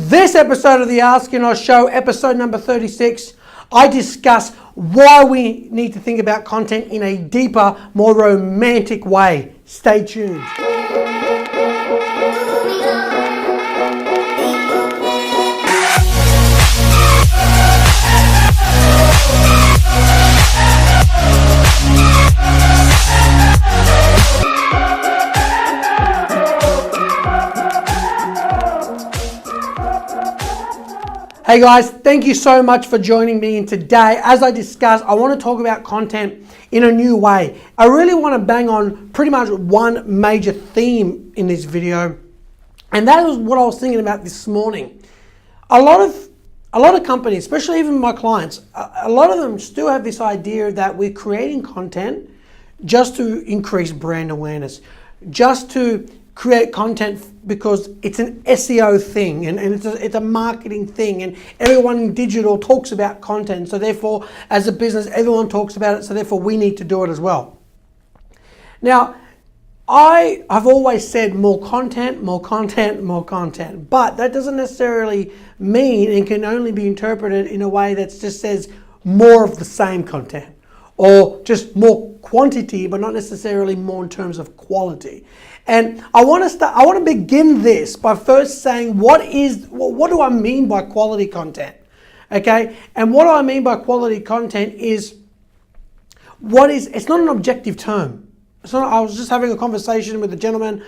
this episode of the Ask and Oz Show, episode number 36, I discuss why we need to think about content in a deeper, more romantic way. Stay tuned. Hey guys, thank you so much for joining me. And today, as I discuss, I want to talk about content in a new way. I really want to bang on pretty much one major theme in this video, and that was what I was thinking about this morning. A lot of companies, especially even my clients, a lot of them still have this idea that we're creating content just to increase brand awareness, just to create content because it's an SEO thing and it's a marketing thing, and everyone in digital talks about content. So therefore, as a business, everyone talks about it. So therefore, we need to do it as well. Now, I've always said more content, more content, more content. But that doesn't necessarily mean and can only be interpreted in a way that just says more of the same content, or just more quantity, but not necessarily more in terms of quality. And I want to begin this by first saying what do I mean by quality content? Okay? And what I mean by quality content is it's not an objective term. I was just having a conversation with a gentleman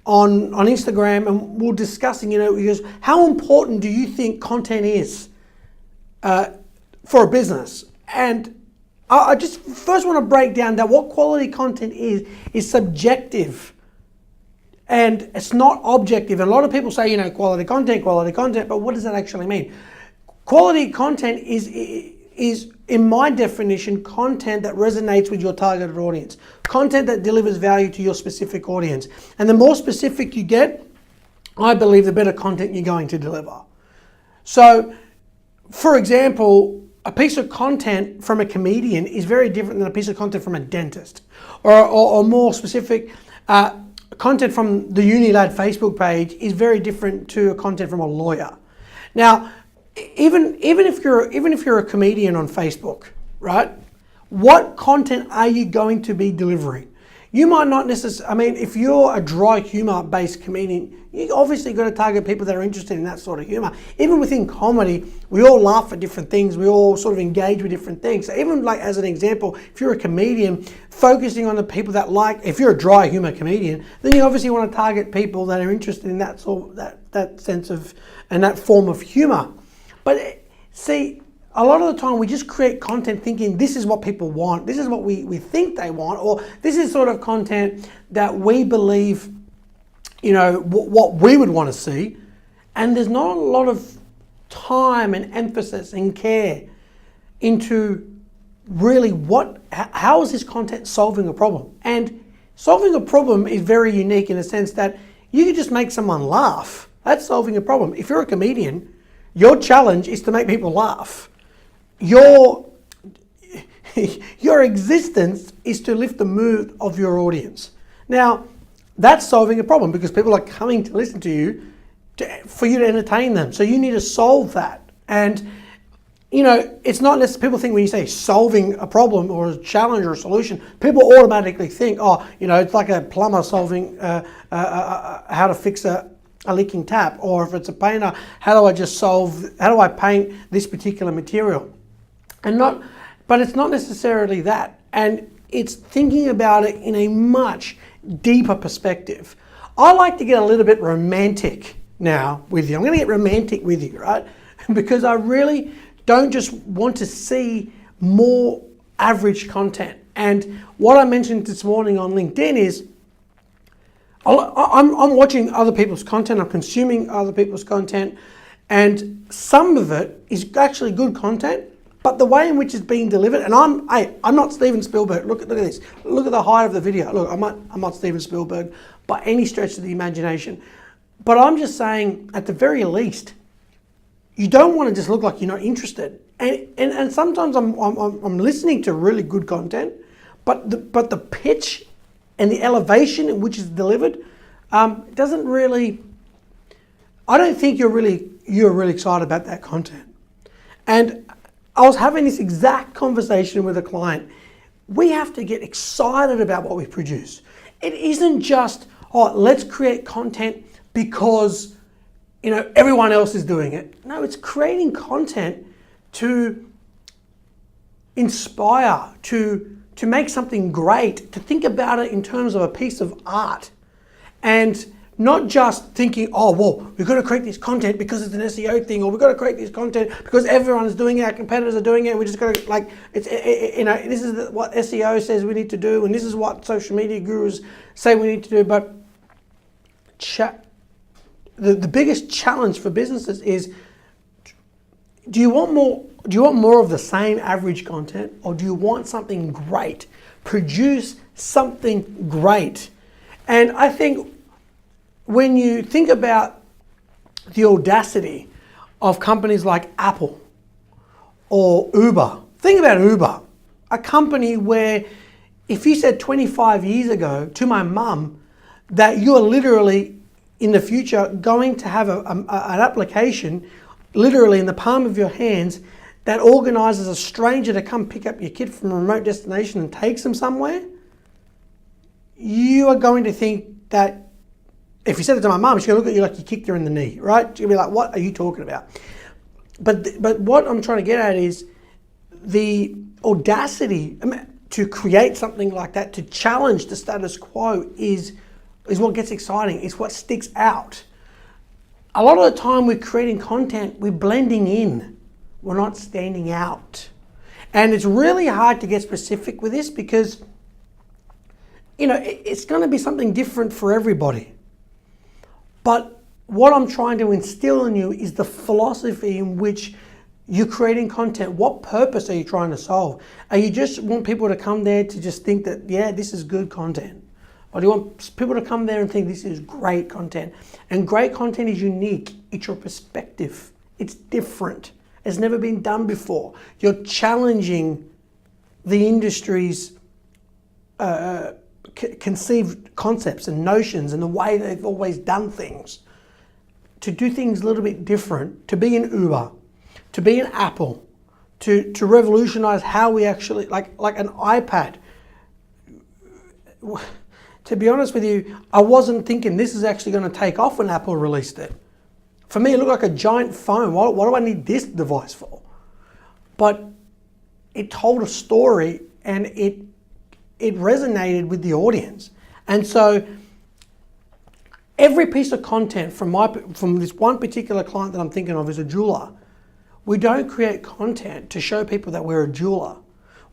on Instagram, and we were discussing, he goes, how important do you think content is for a business? And I just first want to break down that what quality content is subjective, and it's not objective. And a lot of people say, quality content, but what does that actually mean? Quality content is, in my definition, content that resonates with your targeted audience, content that delivers value to your specific audience. And the more specific you get, I believe the better content you're going to deliver. So, for example, a piece of content from a comedian is very different than a piece of content from a dentist, or more specific, content from the Unilad Facebook page is very different to a content from a lawyer. Now, even if you're a comedian on Facebook, right? What content are you going to be delivering? You might not necessarily, if you're a dry humor based comedian, you obviously got to target people that are interested in that sort of humor. Even within comedy, we all laugh at different things. We all sort of engage with different things. So even like as an example, if you're a comedian, focusing on the people that if you're a dry humor comedian, then you obviously want to target people that are interested in that that sense of and that form of humor. But see, a lot of the time we just create content thinking this is what people want, this is what we think they want, or this is sort of content that we believe, what we would want to see. And there's not a lot of time and emphasis and care into really how is this content solving a problem? And solving a problem is very unique in the sense that you can just make someone laugh. That's solving a problem. If you're a comedian, your challenge is to make people laugh. Your existence is to lift the mood of your audience. Now, that's solving a problem because people are coming to listen to you for you to entertain them. So you need to solve that. And, it's not necessarily, people think when you say solving a problem or a challenge or a solution, people automatically think, it's like a plumber solving how to fix a leaking tap, or if it's a painter, how do I paint this particular material? But it's not necessarily that. And it's thinking about it in a much deeper perspective. I like to get a little bit romantic now with you. I'm going to get romantic with you, right? Because I really don't just want to see more average content. And what I mentioned this morning on LinkedIn is I'm watching other people's content, I'm consuming other people's content, and some of it is actually good content, but the way in which it's being delivered, and I'm not Steven Spielberg. Look at this. Look at the height of the video. Look, I'm not Steven Spielberg by any stretch of the imagination. But I'm just saying, at the very least, you don't want to just look like you're not interested. And sometimes I'm listening to really good content, but the pitch and the elevation in which it's delivered doesn't really. I don't think you're really you're really excited about that content. And I was having this exact conversation with a client. We have to get excited about what we produce. It isn't just, oh, let's create content because, everyone else is doing it. No, it's creating content to inspire, to make something great, to think about it in terms of a piece of art. And not just thinking, oh, well, we've got to create this content because it's an SEO thing, or we've got to create this content because everyone's doing it, our competitors are doing it, and we just got to, this is what SEO says we need to do, and this is what social media gurus say we need to do. But the biggest challenge for businesses is, do you want more of the same average content, or do you want something great? Produce something great. And I think when you think about the audacity of companies like Apple or Uber, think about Uber, a company where if you said 25 years ago to my mum that you're literally in the future going to have an application literally in the palm of your hands that organizes a stranger to come pick up your kid from a remote destination and takes them somewhere, you are going to think that, if you said it to my mum, she's going to look at you like you kicked her in the knee, right? She's going to be like, what are you talking about? But what I'm trying to get at is the audacity to create something like that, to challenge the status quo is what gets exciting. It's what sticks out. A lot of the time we're creating content, we're blending in. We're not standing out. And it's really hard to get specific with this because, it's going to be something different for everybody. But what I'm trying to instill in you is the philosophy in which you're creating content. What purpose are you trying to solve? Are you just want people to come there to just think that, yeah, this is good content? Or do you want people to come there and think this is great content? And great content is unique. It's your perspective. It's different. It's never been done before. You're challenging the industry's conceived concepts and notions and the way they've always done things, to do things a little bit different, to be an Uber, to be an Apple, to revolutionize how we actually, like an iPad. To be honest with you, I wasn't thinking this is actually going to take off when Apple released it. For me, it looked like a giant phone. What do I need this device for? But it told a story and it resonated with the audience. And so every piece of content from this one particular client that I'm thinking of is a jeweler. We don't create content to show people that we're a jeweler.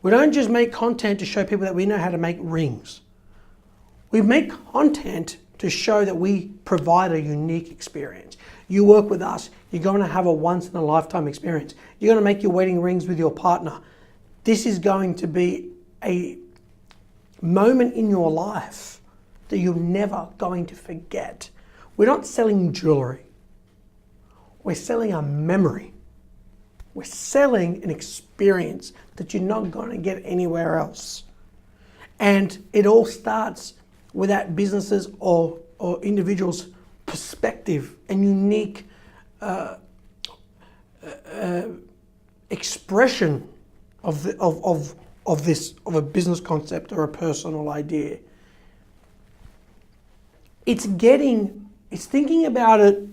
We don't just make content to show people that we know how to make rings. We make content to show that we provide a unique experience. You work with us, you're going to have a once in a lifetime experience. You're going to make your wedding rings with your partner. This is going to be a moment in your life that you're never going to forget. We're not selling jewelry. We're selling a memory. We're selling an experience that you're not going to get anywhere else. And it all starts with that businesses or individuals' perspective and unique expression of a business concept or a personal idea. It's thinking about it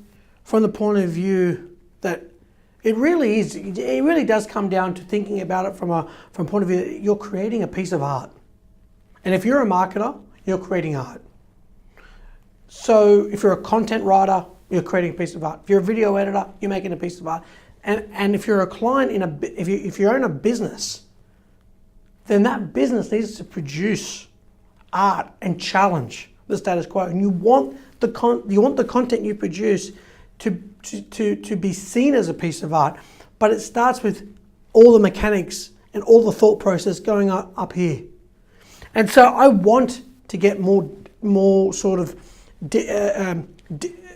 from the point of view that it really does come down to thinking about it from a point of view that you're creating a piece of art. And if you're a marketer, you're creating art. So if you're a content writer, you're creating a piece of art. If you're a video editor, you're making a piece of art. And if you're a client if you own a business, then that business needs to produce art and challenge the status quo. And you want the content you produce to be seen as a piece of art, but it starts with all the mechanics and all the thought process going up here. And so I want to get more sort of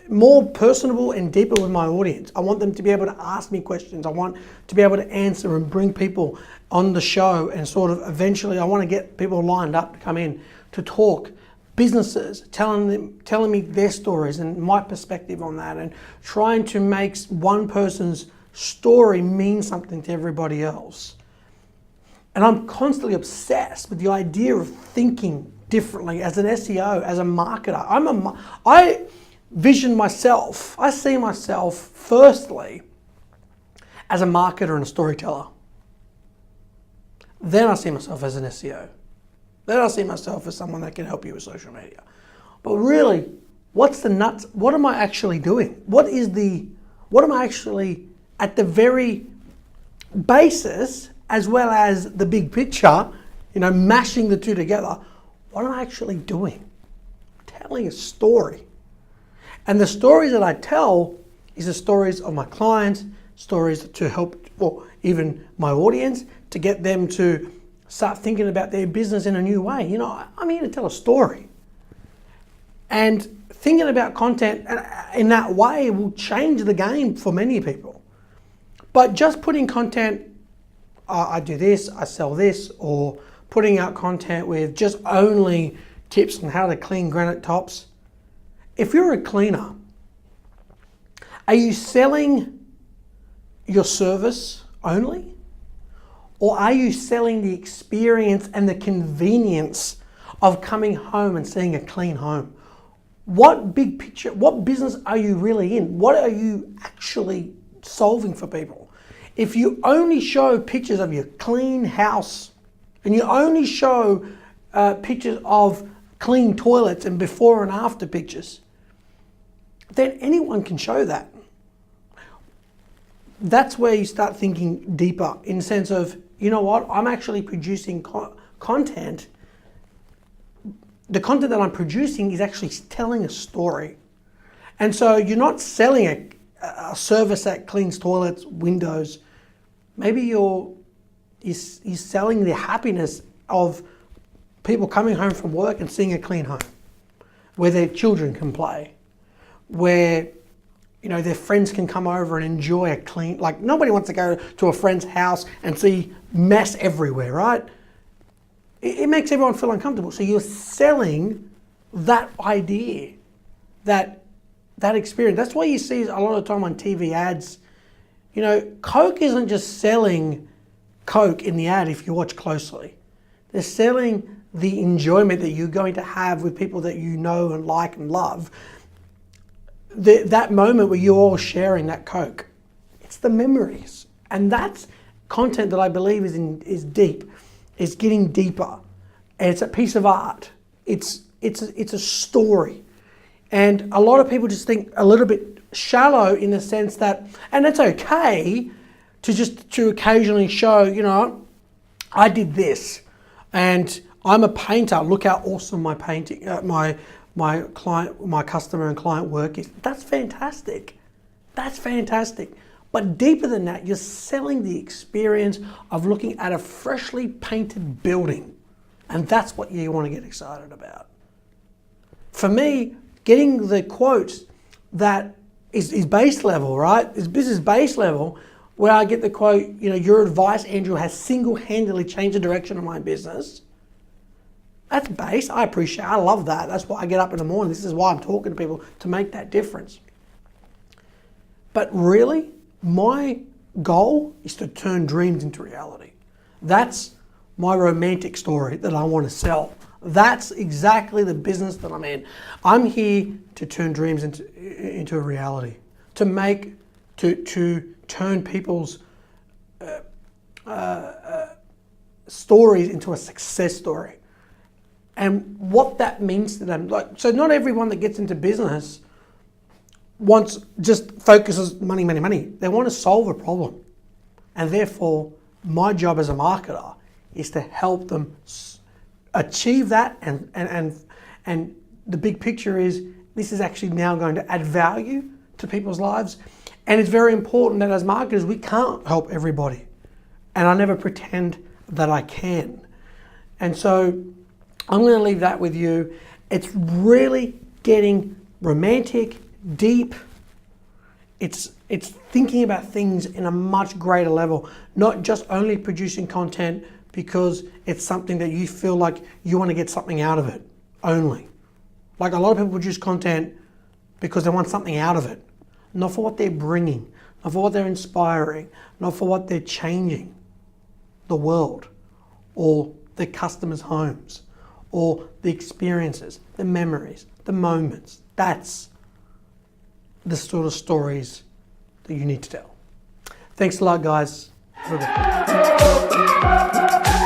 more personable and deeper with my audience. I want them to be able to ask me questions. I want to be able to answer and bring people on the show, and sort of eventually I want to get people lined up to come in to talk businesses, telling me their stories and my perspective on that, and trying to make one person's story mean something to everybody else. And I'm constantly obsessed with the idea of thinking differently as an SEO, as a marketer. I vision myself, I see myself firstly as a marketer and a storyteller. Then I see myself as an SEO. Then I see myself as someone that can help you with social media. But really, what's the nuts? What am I actually doing? What am I actually at the very basis, as well as the big picture, mashing the two together? What am I actually doing? I'm telling a story. And the stories that I tell is the stories of my clients, stories to help, or even my audience, to get them to start thinking about their business in a new way. I'm here to tell a story. And thinking about content in that way will change the game for many people. But just putting content, I do this, I sell this, or putting out content with just only tips on how to clean granite tops. If you're a cleaner, are you selling your service only? Or are you selling the experience and the convenience of coming home and seeing a clean home? What big picture, what business are you really in? What are you actually solving for people? If you only show pictures of your clean house and you only show pictures of clean toilets and before and after pictures, then anyone can show that. That's where you start thinking deeper in the sense of, I'm actually producing content. The content that I'm producing is actually telling a story. And so you're not selling a service that cleans toilets, windows. Maybe you're selling the happiness of people coming home from work and seeing a clean home, where their children can play, where their friends can come over and enjoy a clean, like nobody wants to go to a friend's house and see mess everywhere, right? It makes everyone feel uncomfortable. So you're selling that idea, that experience. That's why you see a lot of the time on TV ads, Coke isn't just selling Coke in the ad if you watch closely. They're selling the enjoyment that you're going to have with people that you know and like and love. That moment where you're all sharing that Coke. It's the memories. And that's content that I believe is deep. It's getting deeper. And it's a piece of art. It's a story. And a lot of people just think a little bit shallow in the sense that, and it's okay to occasionally show, I did this and I'm a painter. Look how awesome my painting, my customer and client work is. That's fantastic. That's fantastic. But deeper than that, you're selling the experience of looking at a freshly painted building. And that's what you want to get excited about. For me, getting the quotes that is base level, right? Is business base level, where I get the quote, your advice, Andrew, has single-handedly changed the direction of my business. That's base. I appreciate it. I love that. That's why I get up in the morning. This is why I'm talking to people, to make that difference. But really, my goal is to turn dreams into reality. That's my romantic story that I want to sell. That's exactly the business that I'm in. I'm here to turn dreams into a reality, to turn people's stories into a success story. And what that means to them. So not everyone that gets into business just focuses money. They want to solve a problem. And therefore, my job as a marketer is to help them achieve that. And the big picture is, this is actually now going to add value to people's lives. And it's very important that as marketers, we can't help everybody. And I never pretend that I can. And so I'm going to leave that with you. It's really getting romantic, deep. It's thinking about things in a much greater level, not just only producing content because it's something that you feel like you want to get something out of it only. Like a lot of people produce content because they want something out of it, not for what they're bringing, not for what they're inspiring, not for what they're changing the world or their customers' homes or the experiences, the memories, the moments. That's the sort of stories that you need to tell. Thanks a lot, guys. Have a good day.